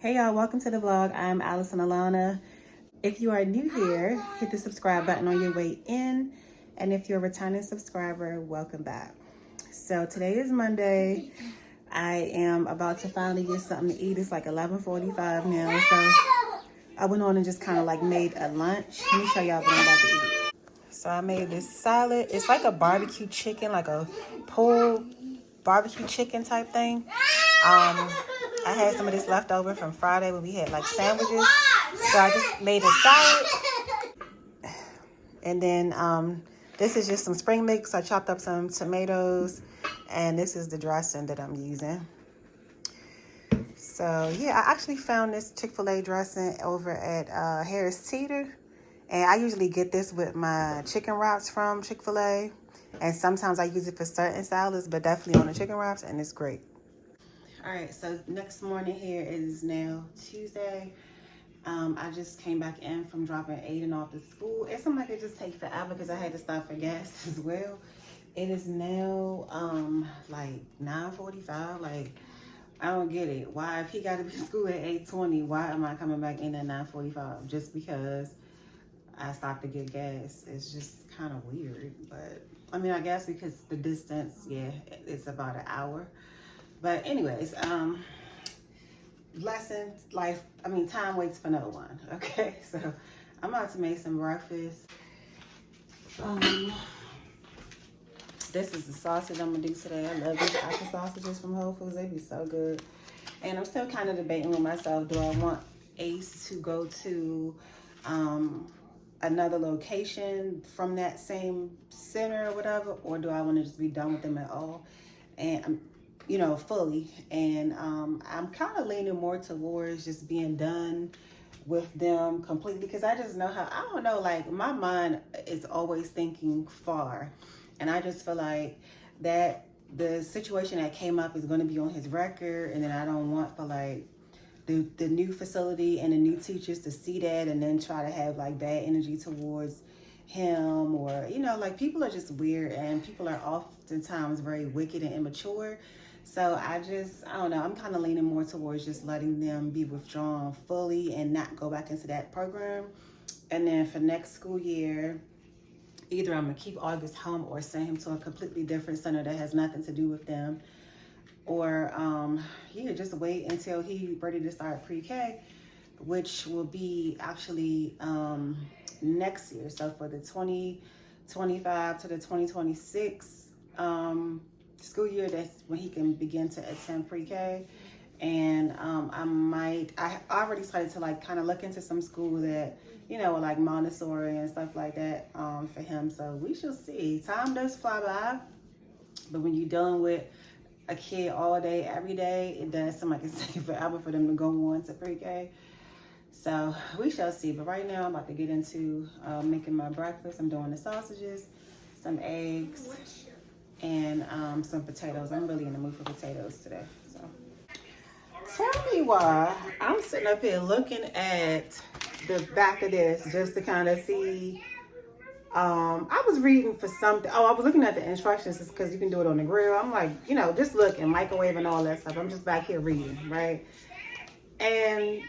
Hey y'all, welcome to the vlog. I'm Allison Alanna. If you are new here, hit the subscribe button on your way in. And if you're a returning subscriber, welcome back. So today is Monday. I am about to finally get something to eat. It's like 11:45 now. So I went on and just kind of like made a lunch. Let me show y'all what I'm about to eat. So I made this salad. It's like a barbecue chicken, like a pulled barbecue chicken type thing. I had some of this left over from Friday when we had like sandwiches. So I just made a salad. And then this is just some spring mix. I chopped up some tomatoes. And this is the dressing that I'm using. So yeah, I actually found this Chick-fil-A dressing over at Harris Teeter. And I usually get this with my chicken wraps from Chick-fil-A. And sometimes I use it for certain salads, but definitely on the chicken wraps, and it's great. All right, so next morning here is now Tuesday. I just came back in from dropping Aiden off to school. It seemed like it just takes forever because I had to stop for gas as well. It is now like 9:45. Like, I don't get it. Why, if he got to be in school at 8:20, why am I coming back in at 9:45? Just because I stopped to get gas. It's just kind of weird. But I mean, I guess because the distance, yeah, it's about an hour. But anyways, lessons, life, time waits for no one, okay? So I'm about to make some breakfast. This is the sausage I'm gonna do today. I love these apple sausages from Whole Foods. They be so good. And I'm still kind of debating with myself, do I want Ace to go to another location from that same center or whatever, or do I want to just be done with them at all? And fully. And I'm kind of leaning more towards just being done with them completely, because I just know I don't know, like my mind is always thinking far. And I just feel like that the situation that came up is going to be on his record. And then I don't want for like the new facility and the new teachers to see that and then try to have like bad energy towards him, or like people are just weird and people are oftentimes very wicked and immature. So I don't know, I'm kind of leaning more towards just letting them be withdrawn fully and not go back into that program. And then for next school year, either I'm gonna keep August home or send him to a completely different center that has nothing to do with them, or just wait until he's ready to start pre-K, which will be actually next year. So for the 2025 to the 2026 school year, that's when he can begin to attend pre-K. And I already started to like kind of look into some school that, like Montessori and stuff like that for him. So we shall see. Time does fly by, but when you're dealing with a kid all day, every day, it does seem like it's taking forever for them to go on to pre-K. So we shall see. But right now I'm about to get into making my breakfast. I'm doing the sausages, some eggs, and some potatoes. I'm really in the mood for potatoes today. So tell me why I'm sitting up here looking at the back of this just to kind of see. I was reading for something. I was looking at the instructions because you can do it on the grill. I'm like, just looking, microwave and all that stuff. I'm just back here reading, right? And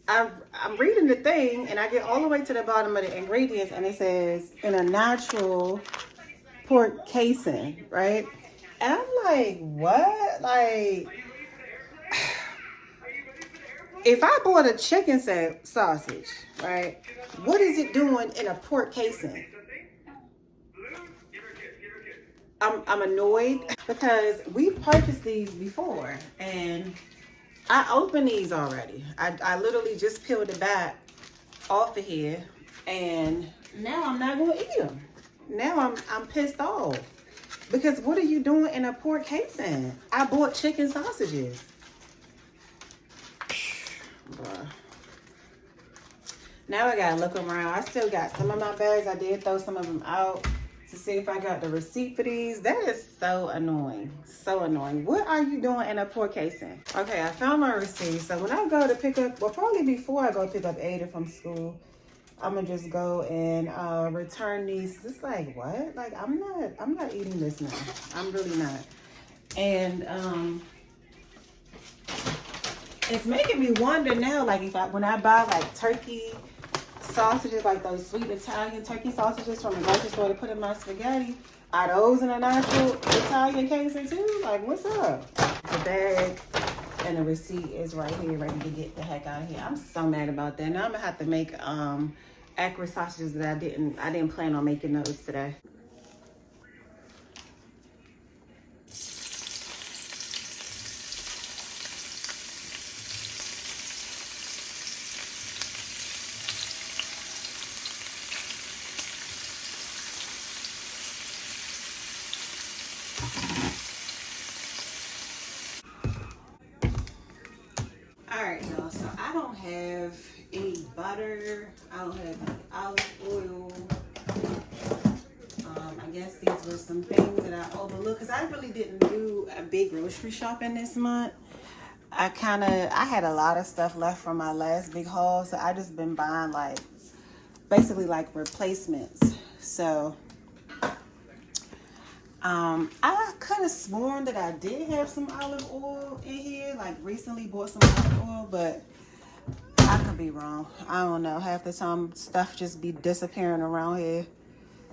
I'm reading the thing, and I get all the way to the bottom of the ingredients, and it says in a natural pork casing, right? And I'm like, what? Like, if I bought a chicken sausage, right, what is it doing in a pork casing? I'm annoyed because we've purchased these before, and I opened these already. I literally just peeled the back off of here, and now I'm not going to eat them. Now I'm pissed off because what are you doing in a pork casing? I bought chicken sausages. Bruh. Now I gotta look around. I still got some of my bags. I did throw some of them out to see if I got the receipt for these. That is so annoying. So annoying. What are you doing in a pork casing? Okay, I found my receipt. So when I go to pick up, well, probably before I go pick up Ada from school, I'm gonna just go and return these. It's like, what? Like, I'm not eating this now. I'm really not. And It's making me wonder now, like when I buy like turkey sausages, like those sweet Italian turkey sausages from the grocery store to put in my spaghetti, are those in a natural Italian casing too? Like, what's up? The bag and the receipt is right here, ready to get the heck out of here. I'm so mad about that. Now I'm gonna have to make accurate sausages that I didn't plan on making those today. All right, y'all, so I don't have any butter. I don't have any olive oil. I guess these were some things that I overlooked because I really didn't do a big grocery shopping this month. I had a lot of stuff left from my last big haul, so I just been buying like basically like replacements. So I could have sworn that I did have some olive oil in here, like recently bought some olive oil, but I could be wrong. I don't know. Half the time stuff just be disappearing around here.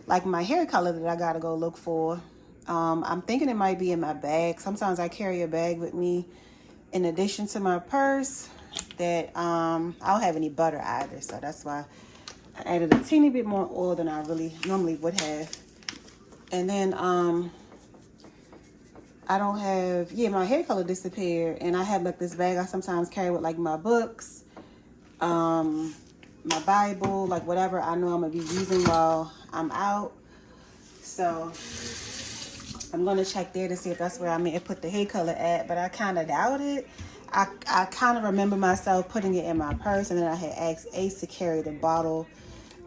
Like my hair color that I gotta go look for. I'm thinking it might be in my bag. Sometimes I carry a bag with me in addition to my purse that I don't have any butter either. So that's why I added a teeny bit more oil than I really normally would have. And then I don't have, my hair color disappeared. And I have like this bag I sometimes carry with like my books, my Bible, like whatever I know I'm gonna be using while I'm out. So I'm gonna check there to see if that's where I may have put the hair color at, but I kind of doubt it. I kind of remember myself putting it in my purse, and then I had asked Ace to carry the bottle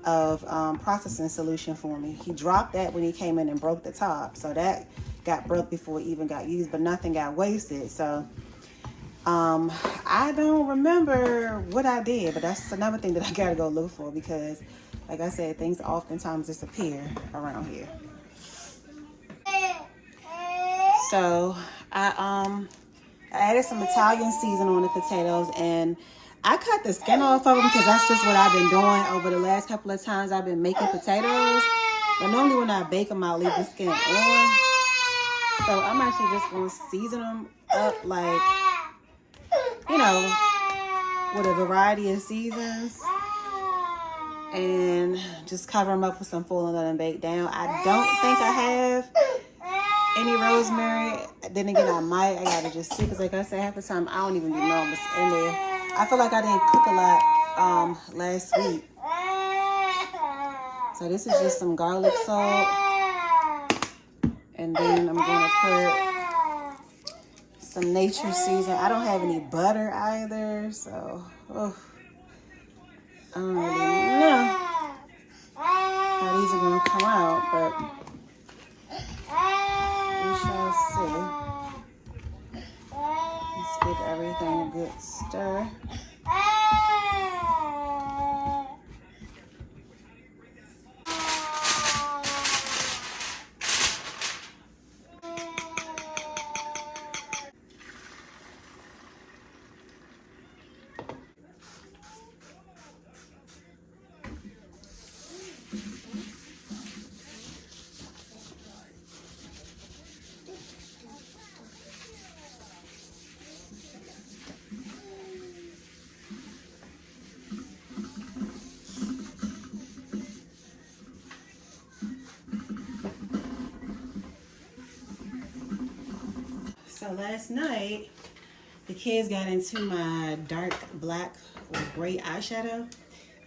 of processing solution for me. He dropped that when he came in and broke the top, so that got broke before it even got used, but nothing got wasted. So I don't remember what I did, but that's another thing that I gotta go look for because, like I said, things oftentimes disappear around here. So I added some Italian seasoning on the potatoes, and I cut the skin off of them because that's just what I've been doing over the last couple of times I've been making potatoes. But normally when I bake them, I'll leave the skin on. So I'm actually just going to season them up like, with a variety of seasons. And just cover them up with some foil and let them bake down. I don't think I have any rosemary. Then again, I might. I gotta just see because, like I said, half the time I don't even know what's in there. I feel like I didn't cook a lot last week. So this is just some garlic salt, and then I'm gonna put some nature season. I don't have any butter either, so I don't really know how these are gonna come out, but we shall see. Let's give everything a good stir. So last night, the kids got into my dark black or gray eyeshadow,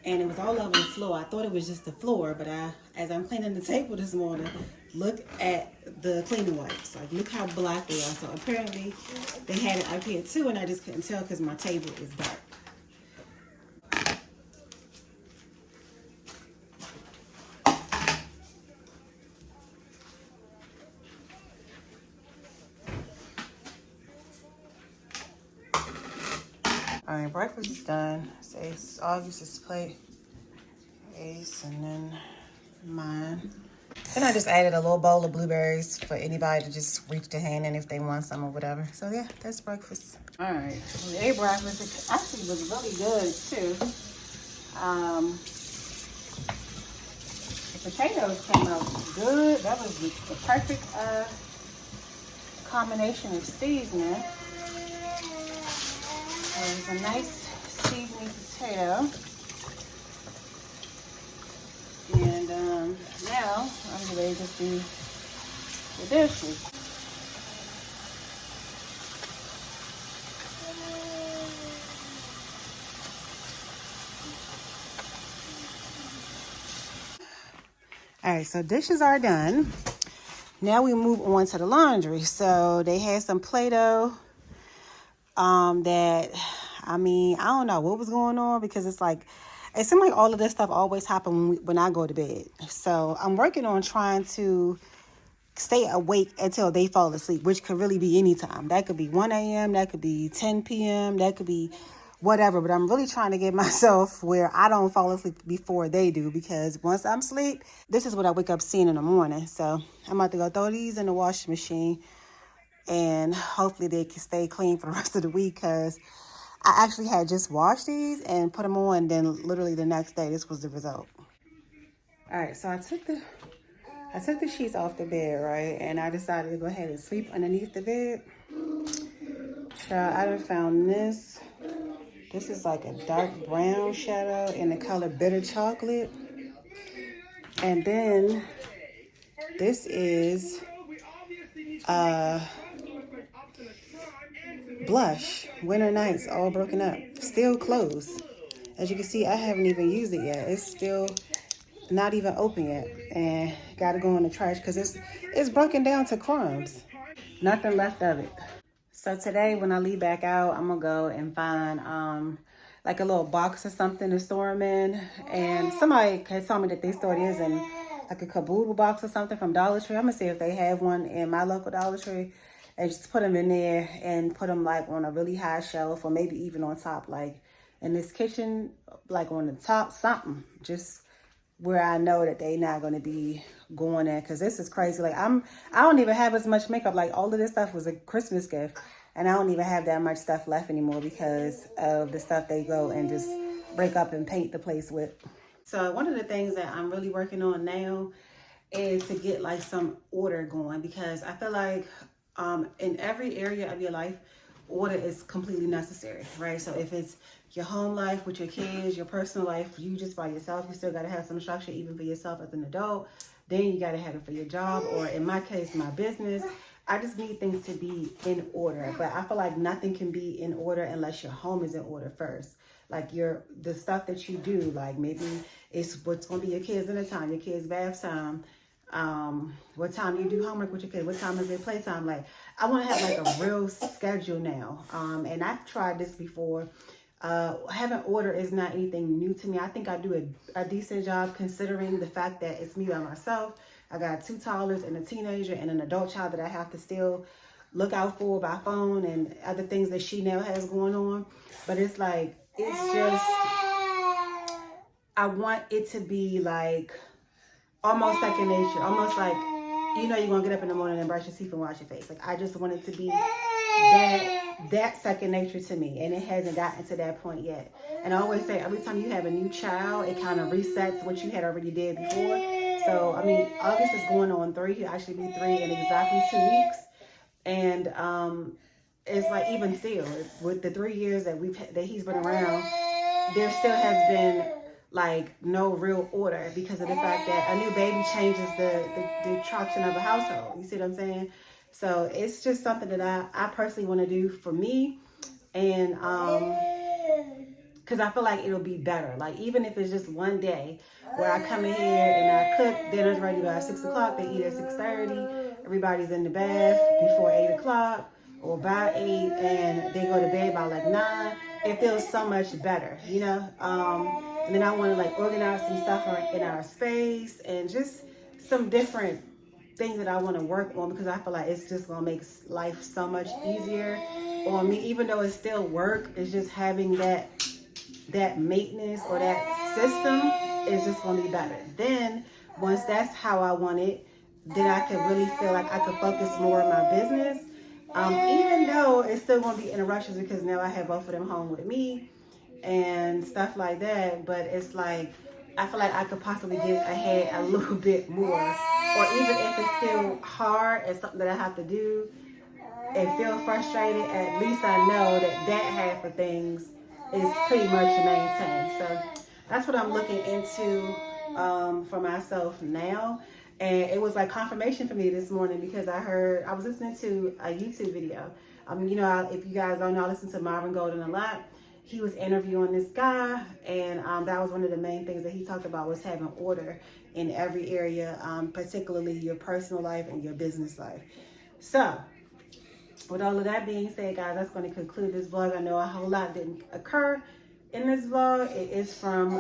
and it was all over the floor. I thought it was just the floor, but as I'm cleaning the table this morning, look at the cleaning wipes. Like, look how black they are. So apparently, they had it up here too, and I just couldn't tell because my table is dark. All right, breakfast is done. So Ace, August's plate, Ace, and then mine. Then I just added a little bowl of blueberries for anybody to just reach their hand in if they want some or whatever. So yeah, that's breakfast. All right, the egg breakfast actually was really good too. The potatoes came out good. That was the perfect combination of seasoning. So it was a nice seasoning potato. And now I'm ready to do the dishes. All right, so dishes are done. Now we move on to the laundry. So they had some Play-Doh that, I mean, I don't know what was going on, because it's like, it seems like all of this stuff always happens when I go to bed. So I'm working on trying to stay awake until they fall asleep, which could really be any time. That could be 1 a.m., that could be 10 p.m., that could be whatever. But I'm really trying to get myself where I don't fall asleep before they do, because once I'm asleep, this is what I wake up seeing in the morning. So I'm about to go throw these in the washing machine, and hopefully they can stay clean for the rest of the week, because I actually had just washed these and put them on, and then literally the next day, this was the result. All right, so I took the sheets off the bed, right? And I decided to go ahead and sweep underneath the bed. So I done found this. This is like a dark brown shadow in the color Bitter Chocolate. And then this is blush. Winter Nights, all broken up. Still closed. As you can see, I haven't even used it yet. It's still not even open yet. And gotta go in the trash because it's broken down to crumbs. Nothing left of it. So today when I leave back out, I'm gonna go and find like a little box or something to store them in. And somebody had told me that they store these in like a caboodle box or something from Dollar Tree. I'm gonna see if they have one in my local Dollar Tree, and just put them in there and put them like on a really high shelf, or maybe even on top, like in this kitchen, like on the top, something. Just where I know that they not going to be going in, because this is crazy. Like I don't even have as much makeup. Like all of this stuff was a Christmas gift, and I don't even have that much stuff left anymore because of the stuff they go and just break up and paint the place with. So one of the things that I'm really working on now is to get like some order going, because I feel like in every area of your life, order is completely necessary, right? So if it's your home life with your kids, your personal life, you just by yourself, you still got to have some structure even for yourself as an adult. Then you got to have it for your job, or in my case, my business. I just need things to be in order, but I feel like nothing can be in order unless your home is in order first. Like the stuff that you do, like maybe it's what's going to be your kids' dinner time, your kids' bath time, what time you do homework with your kids, what time is their playtime. Like I want to have like a real schedule now. And I've tried this before. Having order is not anything new to me. I think I do a decent job considering the fact that it's me by myself. I got 2 toddlers and a teenager and an adult child that I have to still look out for by phone and other things that she now has going on. But it's like, it's just, I want it to be like almost second nature, almost like, you know, you're gonna get up in the morning and brush your teeth and wash your face. Like I just want it to be that second nature to me, and it hasn't gotten to that point yet. And I always say, every time you have a new child, it kind of resets what you had already did before. So I mean, August is going on 3. He'll actually be 3 in exactly 2 weeks. And it's like, even still, with the 3 years that he's been around, there still has been like no real order, because of the fact that a new baby changes the traction of a household. You see what I'm saying? So it's just something that I personally want to do for me, and because I feel like it'll be better. Like even if it's just one day where I come in here and I cook, dinner's ready by 6 o'clock, they eat at 6:30, everybody's in the bath before 8 o'clock or by 8, and they go to bed by like 9. It feels so much better, you know? And then I want to like organize some stuff in our space, and just some different things that I want to work on, because I feel like it's just going to make life so much easier on me. Even though it's still work, it's just having that maintenance or that system is just going to be better. Then once that's how I want it, then I could really feel like I could focus more on my business. Even though it's still going to be interruptions because now I have both of them home with me and stuff like that. But it's like, I feel like I could possibly get ahead a little bit more. Or even if it's still hard, it's something that I have to do and feel frustrated, at least I know that that half of things is pretty much maintained. So that's what I'm looking into for myself now. And it was like confirmation for me this morning because I was listening to a YouTube video. If you guys don't know, I listen to Marvin Golden a lot. He was interviewing this guy, and that was one of the main things that he talked about was having order in every area, particularly your personal life and your business life. So with all of that being said, guys, that's going to conclude this vlog. I know a whole lot didn't occur in this vlog. It is from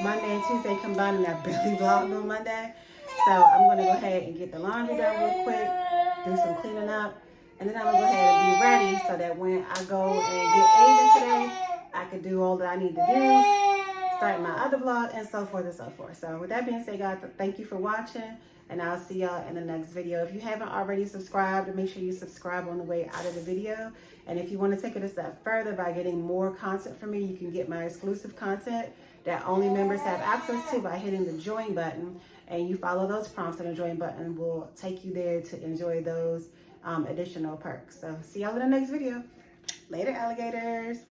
Monday and Tuesday combined, and I barely vlogged on Monday. So I'm going to go ahead and get the laundry done real quick, do some cleaning up, and then I'm going to go ahead and be ready so that when I go and get Aiden today, I can do all that I need to do, start my other vlog, and so forth and so forth. So with that being said, guys, thank you for watching, and I'll see y'all in the next video. If you haven't already subscribed, make sure you subscribe on the way out of the video. And if you want to take it a step further by getting more content from me, you can get my exclusive content that only members have access to by hitting the join button. And you follow those prompts, and the join button will take you there to enjoy those additional perks. So see y'all in the next video. Later, alligators.